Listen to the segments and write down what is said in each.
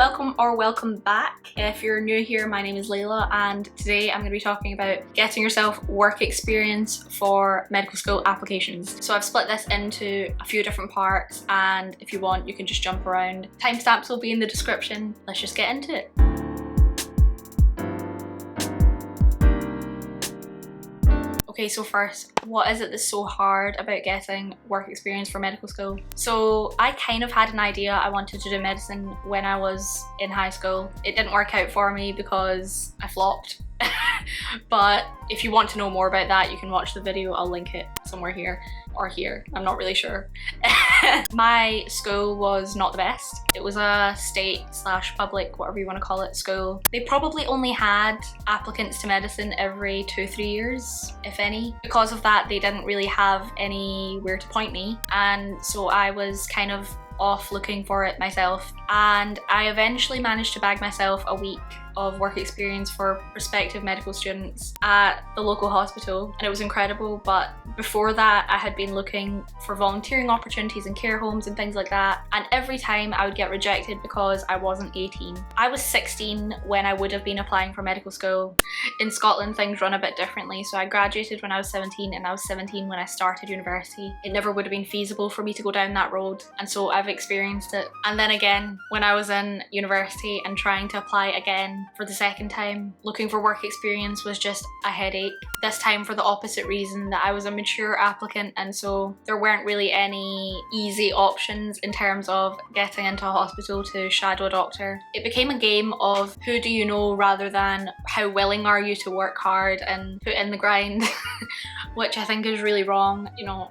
welcome or welcome back. If you're new here, my name is Layla and today I'm going to be talking about getting yourself work experience for medical school applications. So I've split this into a few different parts, and if you want you can just jump around. Timestamps will be in the description. Let's just get into it. Okay, so first, what is it that's so hard about getting work experience for medical school? So I kind of had an idea I wanted to do medicine when I was in high school. It didn't work out for me because I flopped. But if you want to know more about that, you can watch the video. I'll link it somewhere here or here. I'm not really sure. My school was not the best. It was a state/public, whatever you want to call it, school. They probably only had applicants to medicine every 2-3 years, if any. Because of that, they didn't really have anywhere to point me. And so I was kind of off looking for it myself. And I eventually managed to bag myself a week of work experience for prospective medical students at the local hospital, and it was incredible. But before that, I had been looking for volunteering opportunities in care homes and things like that, and every time I would get rejected because I wasn't 18. I was 16 when I would have been applying for medical school. In Scotland, things run a bit differently, so I graduated when I was 17 and I was 17 when I started university. It never would have been feasible for me to go down that road, and so I've experienced it. And then again, when I was in university and trying to apply again for the second time, looking for work experience was just a headache. This time for the opposite reason, that I was a mature applicant, and so there weren't really any easy options in terms of getting into a hospital to shadow a doctor. It became a game of who do you know rather than how willing are you to work hard and put in the grind, which I think is really wrong. You know,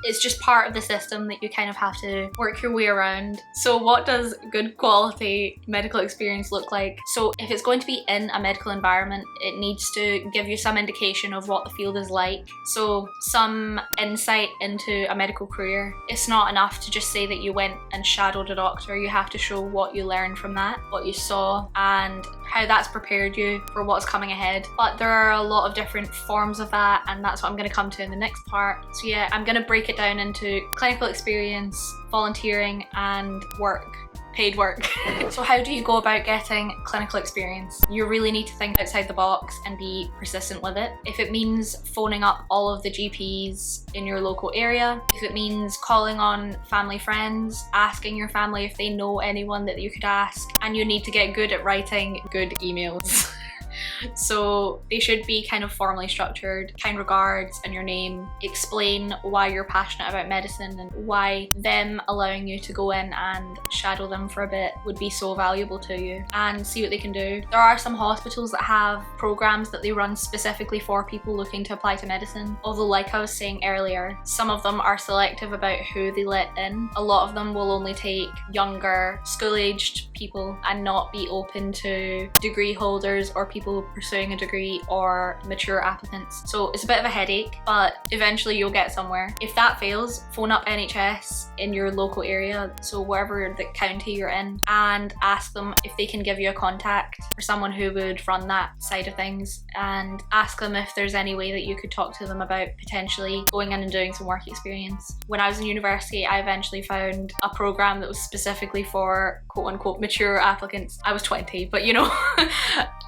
it's just part of the system that you kind of have to work your way around. So what does good quality medical experience look like? So if it's going to be in a medical environment, it needs to give you some indication of what the field is like. So some insight into a medical career. It's not enough to just say that you went and shadowed a doctor. You have to show what you learned from that, what you saw, and how that's prepared you for what's coming ahead. But there are a lot of different forms of that, and that's what I'm going to come to in the next part. So yeah, I'm going to break it down into clinical experience, volunteering, and work. Paid work. So how do you go about getting clinical experience? You really need to think outside the box and be persistent with it. If it means phoning up all of the GPs in your local area, if it means calling on family friends, asking your family if they know anyone that you could ask, and you need to get good at writing good emails. So they should be kind of formally structured. Kind regards and your name. Explain why you're passionate about medicine and why them allowing you to go in and shadow them for a bit would be so valuable to you, and see what they can do. There are some hospitals that have programs that they run specifically for people looking to apply to medicine. Although, like I was saying earlier, some of them are selective about who they let in. A lot of them will only take younger, school-aged people and not be open to degree holders or people pursuing a degree or mature applicants. So it's a bit of a headache, but eventually you'll get somewhere. If that fails, phone up NHS in your local area, so wherever the county you're in, and ask them if they can give you a contact for someone who would run that side of things, and ask them if there's any way that you could talk to them about potentially going in and doing some work experience. When I was in university, I eventually found a program that was specifically for quote-unquote mature applicants. I was 20, but you know,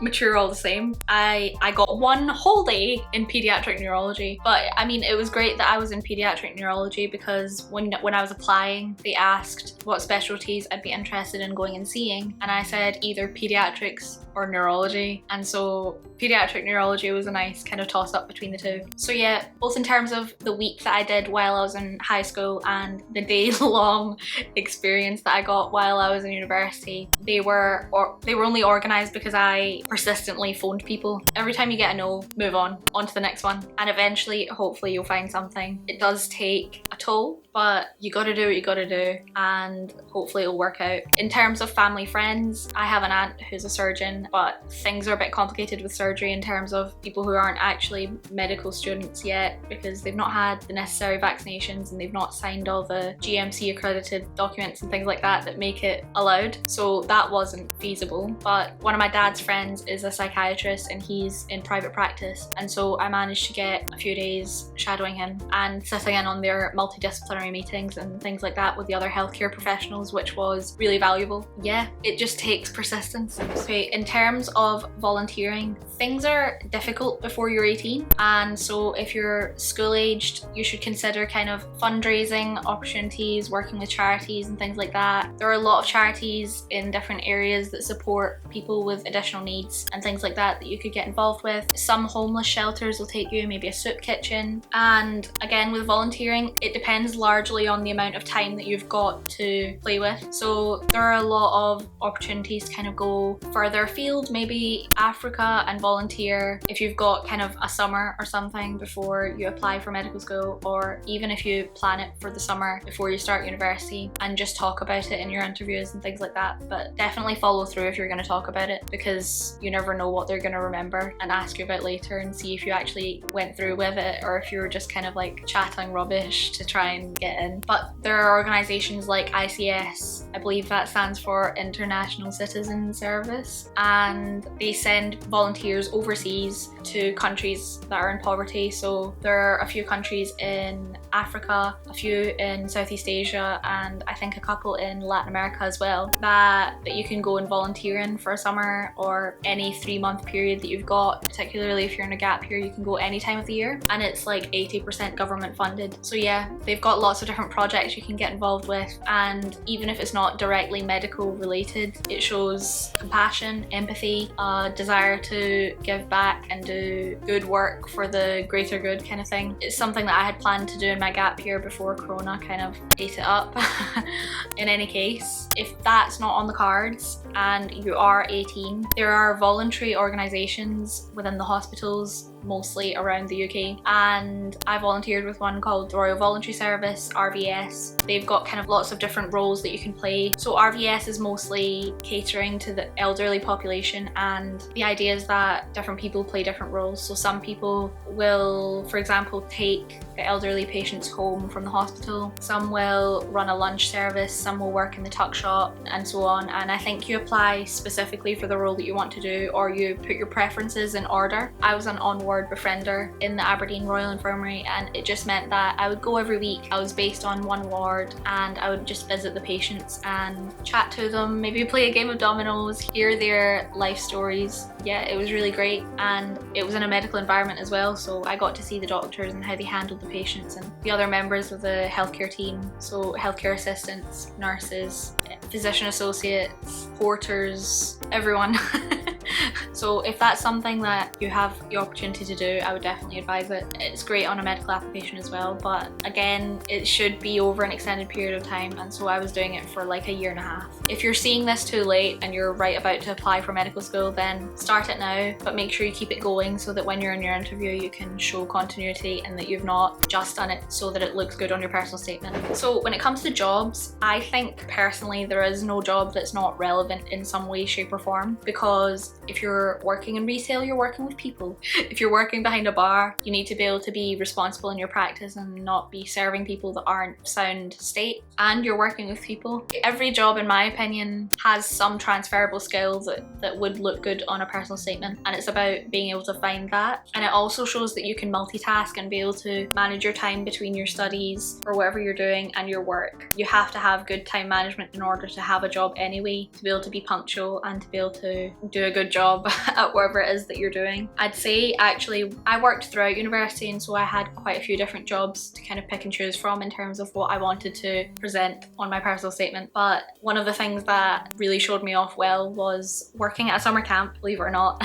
mature all the same. I got one whole day in pediatric neurology, but I mean, it was great that I was in pediatric neurology because when I was applying, they asked what specialties I'd be interested in going and seeing, and I said either pediatrics or neurology, and so pediatric neurology was a nice kind of toss up between the two. So yeah, both in terms of the week that I did while I was in high school and the day-long experience that I got while I was in university, they were only organised because I persistently phoned people. Every time you get a no, move on to the next one, and eventually hopefully you'll find something. It does take a toll, but you gotta do what you gotta do, and hopefully it'll work out. In terms of family friends, I have an aunt who's a surgeon, but things are a bit complicated with surgery in terms of people who aren't actually medical students yet because they've not had the necessary vaccinations and they've not signed all the GMC accredited documents and things like that that make it allowed. So that wasn't feasible. But one of my dad's friends is a psychiatrist and he's in private practice, and so I managed to get a few days shadowing him and sitting in on their multidisciplinary disciplinary meetings and things like that with the other healthcare professionals, which was really valuable. Yeah, it just takes persistence. Okay, in terms of volunteering, things are difficult before you're 18, and so if you're school aged, you should consider kind of fundraising opportunities, working with charities and things like that. There are a lot of charities in different areas that support people with additional needs and things like that you could get involved with. Some homeless shelters will take you, maybe a soup kitchen. And again, with volunteering, it depends largely on the amount of time that you've got to play with. So there are a lot of opportunities to kind of go further afield, maybe Africa, and volunteer if you've got kind of a summer or something before you apply for medical school, or even if you plan it for the summer before you start university, and just talk about it in your interviews and things like that. But definitely follow through if you're going to talk about it, because you never know what they're going to remember and ask you about later, and see if you actually went through with it or if you were just kind of like chatting rubbish to try and get in. But there are organisations like ICS, I believe that stands for International Citizen Service, and they send volunteers overseas to countries that are in poverty. So there are a few countries in Africa, a few in Southeast Asia, and I think a couple in Latin America as well, that you can go and volunteer in for a summer or any 3-month period that you've got. Particularly if you're in a gap year, you can go any time of the year, and it's like 80% government funded. So yeah, they've got lots of different projects you can get involved with, and even if it's not directly medical related, it shows compassion, empathy, a desire to give back and do good work for the greater good kind of thing. It's something that I had planned to do in my gap year before Corona kind of ate it up. In any case, if that's not on the cards and you are 18, there are voluntary organisations within the hospitals mostly around the UK, and I volunteered with one called the Royal Voluntary Service, RVS. They've got kind of lots of different roles that you can play. So RVS is mostly catering to the elderly population, and the idea is that different people play different roles. So some people will, for example, take the elderly patients home from the hospital, some will run a lunch service, some will work in the tuck shop, and so on. And I think you apply specifically for the role that you want to do, or you put your preferences in order. I was an on-ward befriender in the Aberdeen Royal Infirmary, and it just meant that I would go every week. I was based on one ward, and I would just visit the patients and chat to them, maybe play a game of dominoes, hear their life stories. Yeah, it was really great, and it was in a medical environment as well, so I got to see the doctors and how they handled the patients and the other members of the healthcare team. So healthcare assistants, nurses, physician associates, porters, everyone. So if that's something that you have the opportunity to do, I would definitely advise it. It's great on a medical application as well, but again, it should be over an extended period of time, and so I was doing it for like a year and a half. If you're seeing this too late and you're right about to apply for medical school, then start it now, but make sure you keep it going so that when you're in your interview you can show continuity and that you've not just done it so that it looks good on your personal statement. So when it comes to jobs, I think personally there is no job that's not relevant in some way, shape or form, because if you're working in retail, you're working with people. If you're working behind a bar, you need to be able to be responsible in your practice and not be serving people that aren't sound state, and you're working with people. Every job, in my opinion, has some transferable skills that would look good on a personal statement, and it's about being able to find that. And it also shows that you can multitask and be able to manage your time between your studies or whatever you're doing and your work. You have to have good time management in order to have a job anyway, to be able to be punctual and to be able to do a good job at whatever it is that you're doing. I'd say actually I worked throughout university, and so I had quite a few different jobs to kind of pick and choose from in terms of what I wanted to present on my personal statement. But one of the things that really showed me off well was working at a summer camp, believe it or not,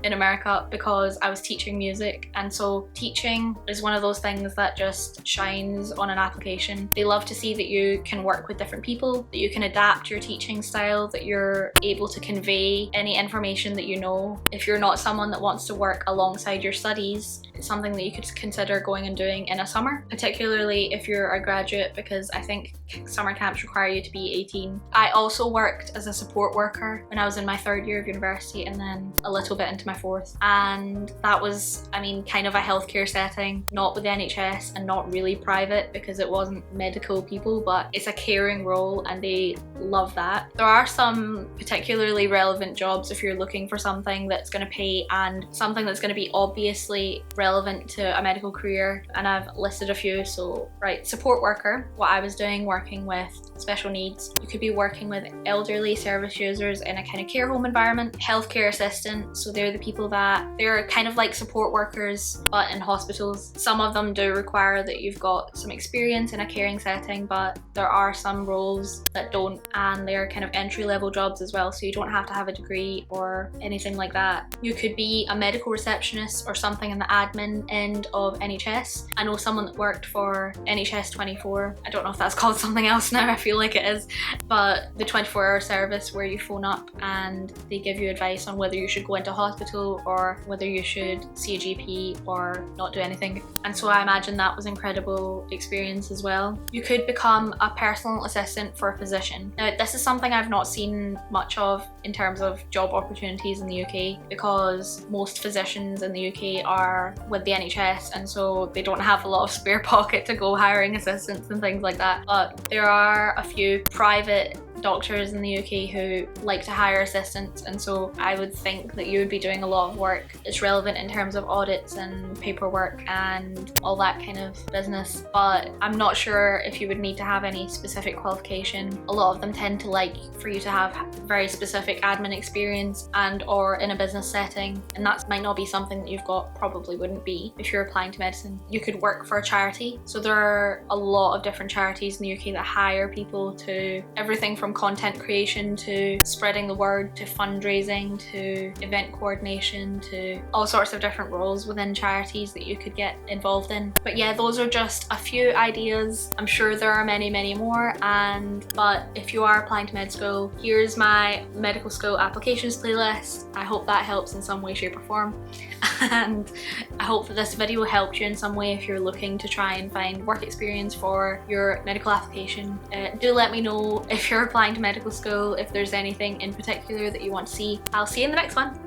in America, because I was teaching music, and so teaching is one of those things that just shines on an application. They love to see that you can work with different people, that you can adapt your teaching style, that you're able to convey any information that you know. If you're not someone that wants to work alongside your studies, it's something that you could consider going and doing in a summer, particularly if you're a graduate, because I think summer camps require you to be 18. I also worked as a support worker when I was in my 3rd year of university, and then a little bit into my 4th, and that was, I mean, kind of a healthcare setting, not with the NHS and not really private because it wasn't medical people, but it's a caring role and they love that. There are some particularly relevant jobs if you're looking for something something that's going to pay and something that's going to be obviously relevant to a medical career. And I've listed a few. So right, support worker, what I was doing, working with special needs. You could be working with elderly service users in a kind of care home environment. Healthcare assistant, so they're the people that, they're kind of like support workers but in hospitals. Some of them do require that you've got some experience in a caring setting, but there are some roles that don't, and they're kind of entry-level jobs as well, so you don't have to have a degree or anything like that. You could be a medical receptionist or something in the admin end of NHS. I know someone that worked for NHS 24. I don't know if that's called something else now, I feel like it is, but the 24-hour service where you phone up and they give you advice on whether you should go into hospital or whether you should see a GP or not do anything. And so I imagine that was incredible experience as well. You could become a personal assistant for a physician. Now, this is something I've not seen much of in terms of job opportunities in the UK, because most physicians in the UK are with the NHS, and so they don't have a lot of spare pocket to go hiring assistants and things like that. But there are a few private doctors in the UK who like to hire assistants, and so I would think that you would be doing a lot of work that's relevant in terms of audits and paperwork and all that kind of business, but I'm not sure if you would need to have any specific qualification. A lot of them tend to like for you to have very specific admin experience and or in a business setting, and that might not be something that you've got, probably wouldn't be if you're applying to medicine. You could work for a charity, so there are a lot of different charities in the UK that hire people to everything from content creation to spreading the word to fundraising to event coordination to all sorts of different roles within charities that you could get involved in. But yeah, those are just a few ideas. I'm sure there are many more, but if you are applying to med school, here's my medical school applications playlist. I hope that helps in some way, shape or form. And I hope that this video helped you in some way if you're looking to try and find work experience for your medical application. Do let me know if you're applying to medical school, if there's anything in particular that you want to see. I'll see you in the next one.